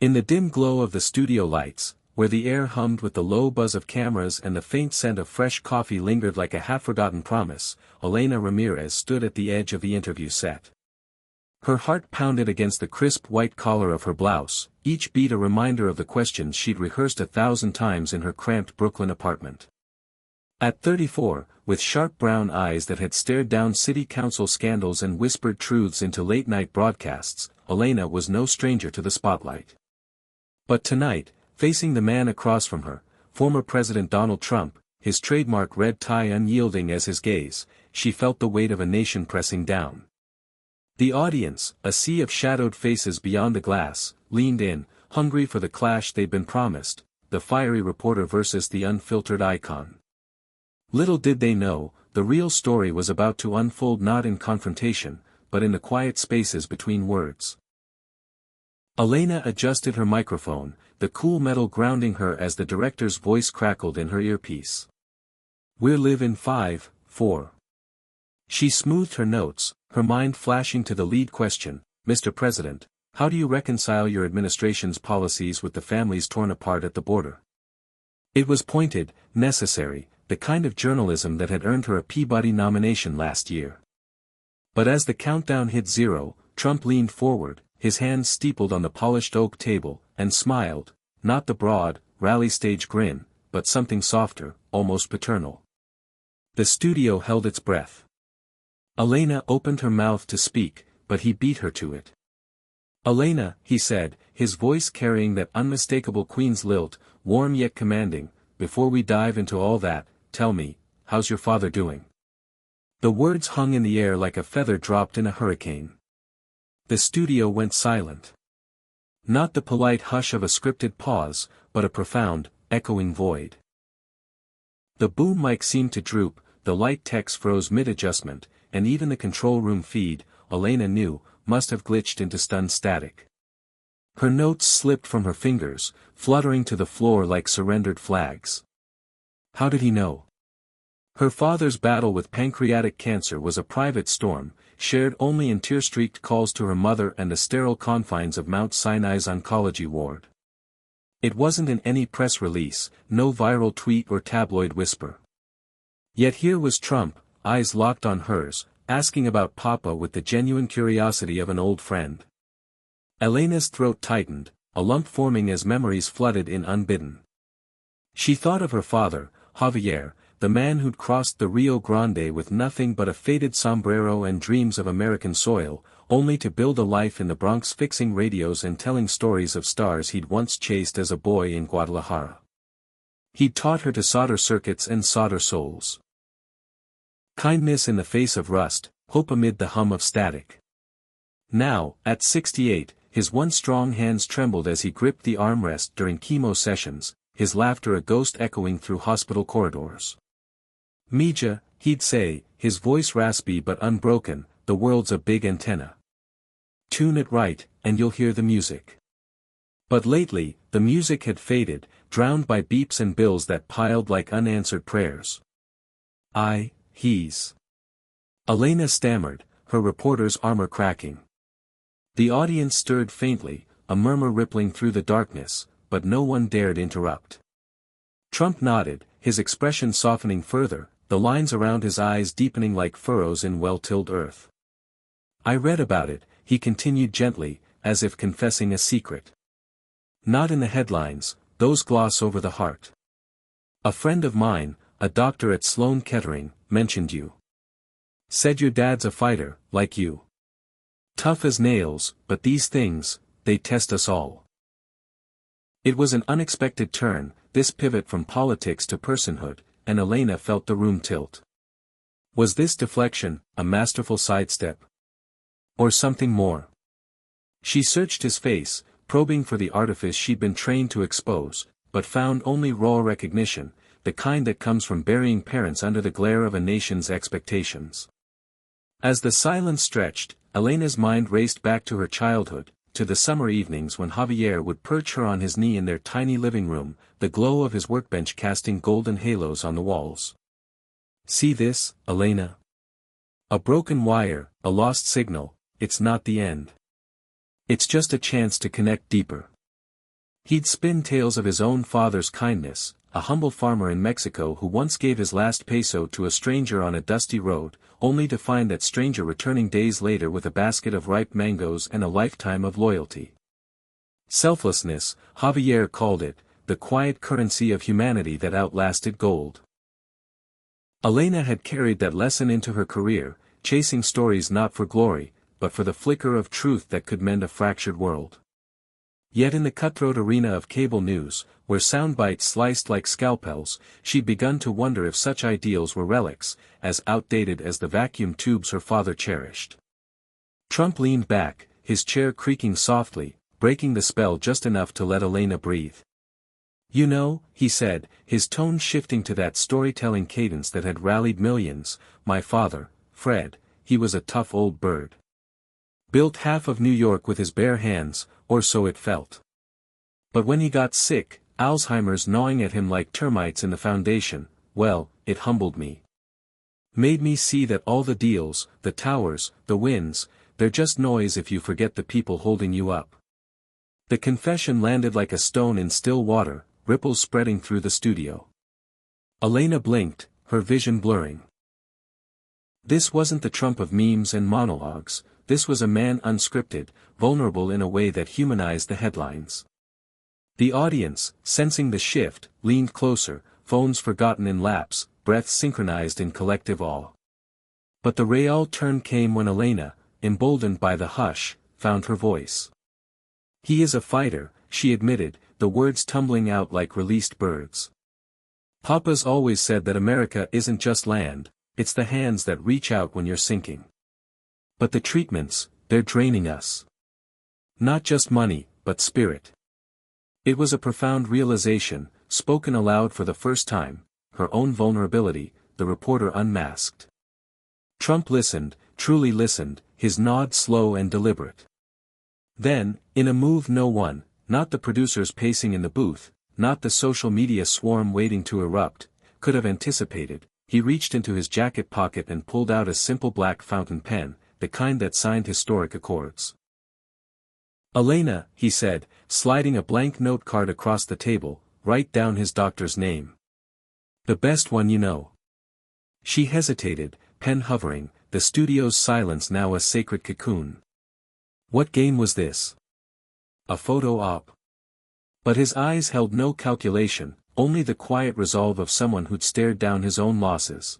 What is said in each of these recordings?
In the dim glow of the studio lights, where the air hummed with the low buzz of cameras and the faint scent of fresh coffee lingered like a half-forgotten promise, Elena Ramirez stood at the edge of the interview set. Her heart pounded against the crisp white collar of her blouse, each beat a reminder of the questions she'd rehearsed 1,000 times in her cramped Brooklyn apartment. At 34, with sharp brown eyes that had stared down city council scandals and whispered truths into late-night broadcasts, Elena was no stranger to the spotlight. But tonight, facing the man across from her, former President Donald Trump, his trademark red tie unyielding as his gaze, she felt the weight of a nation pressing down. The audience, a sea of shadowed faces beyond the glass, leaned in, hungry for the clash they'd been promised, the fiery reporter versus the unfiltered icon. Little did they know, the real story was about to unfold not in confrontation, but in the quiet spaces between words. Elena adjusted her microphone, the cool metal grounding her as the director's voice crackled in her earpiece. "We'll live in 5, 4. She smoothed her notes, her mind flashing to the lead question, "Mr. President, how do you reconcile your administration's policies with the families torn apart at the border?" It was pointed, necessary, the kind of journalism that had earned her a Peabody nomination last year. But as the countdown hit 0, Trump leaned forward, his hands steepled on the polished oak table, and smiled, not the broad, rally stage grin, but something softer, almost paternal. The studio held its breath. Elena opened her mouth to speak, but he beat her to it. "Elena," he said, his voice carrying that unmistakable Queen's lilt, warm yet commanding, "before we dive into all that, tell me, how's your father doing?" The words hung in the air like a feather dropped in a hurricane. The studio went silent. Not the polite hush of a scripted pause, but a profound, echoing void. The boom mic seemed to droop, the light text froze mid-adjustment, and even the control room feed, Elena knew, must have glitched into stunned static. Her notes slipped from her fingers, fluttering to the floor like surrendered flags. How did he know? Her father's battle with pancreatic cancer was a private storm, shared only in tear-streaked calls to her mother and the sterile confines of Mount Sinai's oncology ward. It wasn't in any press release, no viral tweet or tabloid whisper. Yet here was Trump, eyes locked on hers, asking about Papa with the genuine curiosity of an old friend. Elena's throat tightened, a lump forming as memories flooded in unbidden. She thought of her father, Javier, the man who'd crossed the Rio Grande with nothing but a faded sombrero and dreams of American soil, only to build a life in the Bronx fixing radios and telling stories of stars he'd once chased as a boy in Guadalajara. He'd taught her to solder circuits and solder souls. Kindness in the face of rust, hope amid the hum of static. Now, at 68, his once strong hands trembled as he gripped the armrest during chemo sessions, his laughter a ghost echoing through hospital corridors. "Mija," he'd say, his voice raspy but unbroken, "the world's a big antenna. Tune it right, and you'll hear the music." But lately, the music had faded, drowned by beeps and bills that piled like unanswered prayers. He's. Elena stammered, her reporter's armor cracking. The audience stirred faintly, a murmur rippling through the darkness, but no one dared interrupt. Trump nodded, his expression softening further, the lines around his eyes deepening like furrows in well-tilled earth. "I read about it," he continued gently, as if confessing a secret. "Not in the headlines, those gloss over the heart. A friend of mine, a doctor at Sloan Kettering, mentioned you. Said your dad's a fighter, like you. Tough as nails, but these things, they test us all." It was an unexpected turn, this pivot from politics to personhood, and Elena felt the room tilt. Was this deflection, a masterful sidestep? Or something more? She searched his face, probing for the artifice she'd been trained to expose, but found only raw recognition, the kind that comes from burying parents under the glare of a nation's expectations. As the silence stretched, Elena's mind raced back to her childhood, to the summer evenings when Javier would perch her on his knee in their tiny living room, the glow of his workbench casting golden halos on the walls. "See this, Elena? A broken wire, a lost signal, it's not the end. It's just a chance to connect deeper. He'd spin tales of his own father's kindness, a humble farmer in Mexico who once gave his last peso to a stranger on a dusty road, only to find that stranger returning days later with a basket of ripe mangoes and a lifetime of loyalty. Selflessness, Javier called it, the quiet currency of humanity that outlasted gold. Alyssa had carried that lesson into her career, chasing stories not for glory, but for the flicker of truth that could mend a fractured world. Yet in the cutthroat arena of cable news, where sound bites sliced like scalpels, she'd begun to wonder if such ideals were relics, as outdated as the vacuum tubes her father cherished. Trump leaned back, his chair creaking softly, breaking the spell just enough to let Alyssa breathe. "You know," he said, his tone shifting to that storytelling cadence that had rallied millions, "my father, Fred, he was a tough old bird. Built half of New York with his bare hands, or so it felt. But when he got sick, Alzheimer's gnawing at him like termites in the foundation, well, it humbled me. Made me see that all the deals, the towers, the wins, they're just noise if you forget the people holding you up." The confession landed like a stone in still water, ripples spreading through the studio. Alyssa blinked, her vision blurring. This wasn't the Trump of memes and monologues, this was a man unscripted, vulnerable in a way that humanized the headlines. The audience, sensing the shift, leaned closer, phones forgotten in laps, breaths synchronized in collective awe. But the real turn came when Alyssa, emboldened by the hush, found her voice. "He is a fighter," she admitted, the words tumbling out like released birds. "Papa's always said that America isn't just land, it's the hands that reach out when you're sinking. But the treatments, they're draining us. Not just money, but spirit." It was a profound realization, spoken aloud for the first time, her own vulnerability, the reporter unmasked. Trump listened, truly listened, his nod slow and deliberate. Then, in a move no one, not the producers pacing in the booth, not the social media swarm waiting to erupt, could have anticipated, he reached into his jacket pocket and pulled out a simple black fountain pen, the kind that signed historic accords. "Alyssa," he said, sliding a blank note card across the table, "write down his doctor's name. The best one you know." She hesitated, pen hovering, the studio's silence now a sacred cocoon. What game was this? A photo op? But his eyes held no calculation, only the quiet resolve of someone who'd stared down his own losses.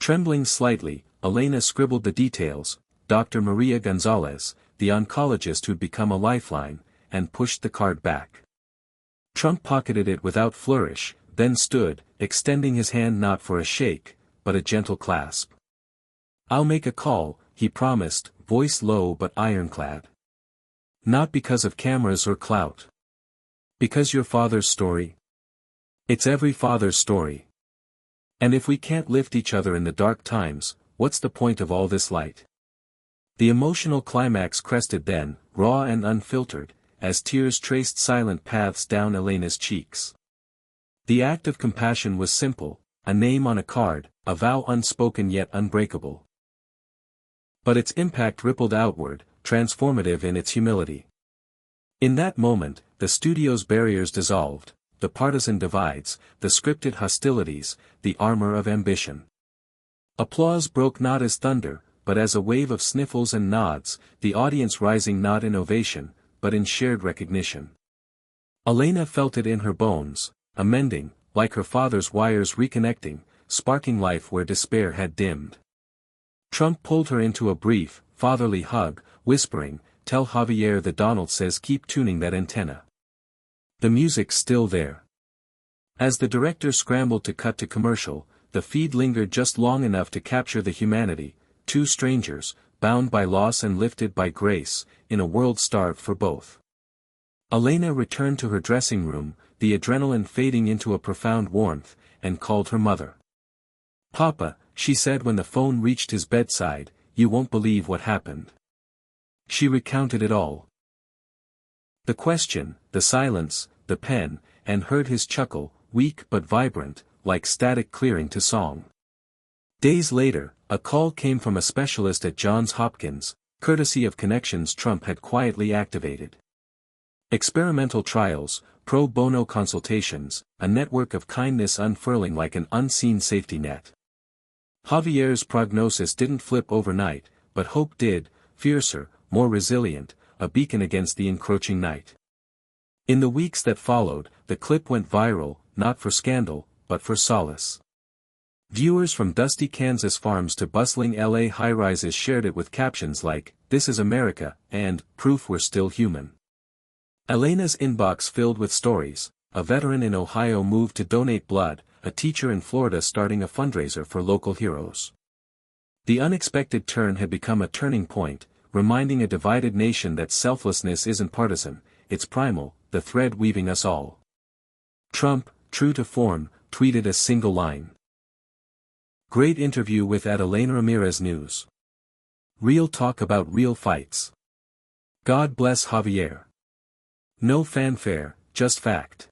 Trembling slightly, Alyssa scribbled the details, Dr. Maria Gonzalez, the oncologist who'd become a lifeline, and pushed the card back. Trump pocketed it without flourish, then stood, extending his hand not for a shake, but a gentle clasp. "I'll make a call," he promised, voice low but ironclad. "Not because of cameras or clout. Because your father's story. It's every father's story. And if we can't lift each other in the dark times, what's the point of all this light?" The emotional climax crested then, raw and unfiltered, as tears traced silent paths down Alyssa's cheeks. The act of compassion was simple, a name on a card, a vow unspoken yet unbreakable. But its impact rippled outward, transformative in its humility. In that moment, the studio's barriers dissolved, the partisan divides, the scripted hostilities, the armor of ambition. Applause broke not as thunder, but as a wave of sniffles and nods, the audience rising not in ovation, but in shared recognition. Alyssa felt it in her bones, amending, like her father's wires reconnecting, sparking life where despair had dimmed. Trump pulled her into a brief, fatherly hug, whispering, "Tell Javier the Donald says keep tuning that antenna. The music's still there." As the director scrambled to cut to commercial, the feed lingered just long enough to capture the humanity, two strangers, bound by loss and lifted by grace, in a world starved for both. Alyssa returned to her dressing room, the adrenaline fading into a profound warmth, and called her mother. "Papa," she said when the phone reached his bedside, "you won't believe what happened." She recounted it all. The question, the silence, the pen, and heard his chuckle, weak but vibrant, like static clearing to song. Days later, a call came from a specialist at Johns Hopkins, courtesy of connections Trump had quietly activated. Experimental trials, pro bono consultations, a network of kindness unfurling like an unseen safety net. Javier's prognosis didn't flip overnight, but hope did, fiercer, more resilient, a beacon against the encroaching night. In the weeks that followed, the clip went viral, not for scandal, but for solace. Viewers from dusty Kansas farms to bustling LA high-rises shared it with captions like, "This is America," and, "Proof we're still human." Elena's inbox filled with stories: a veteran in Ohio moved to donate blood, a teacher in Florida starting a fundraiser for local heroes. The unexpected turn had become a turning point, reminding a divided nation that selflessness isn't partisan, it's primal, the thread weaving us all. Trump, true to form, tweeted a single line. Great interview with Adelena Ramirez News. Real talk about real fights. God bless Javier. No fanfare, just fact.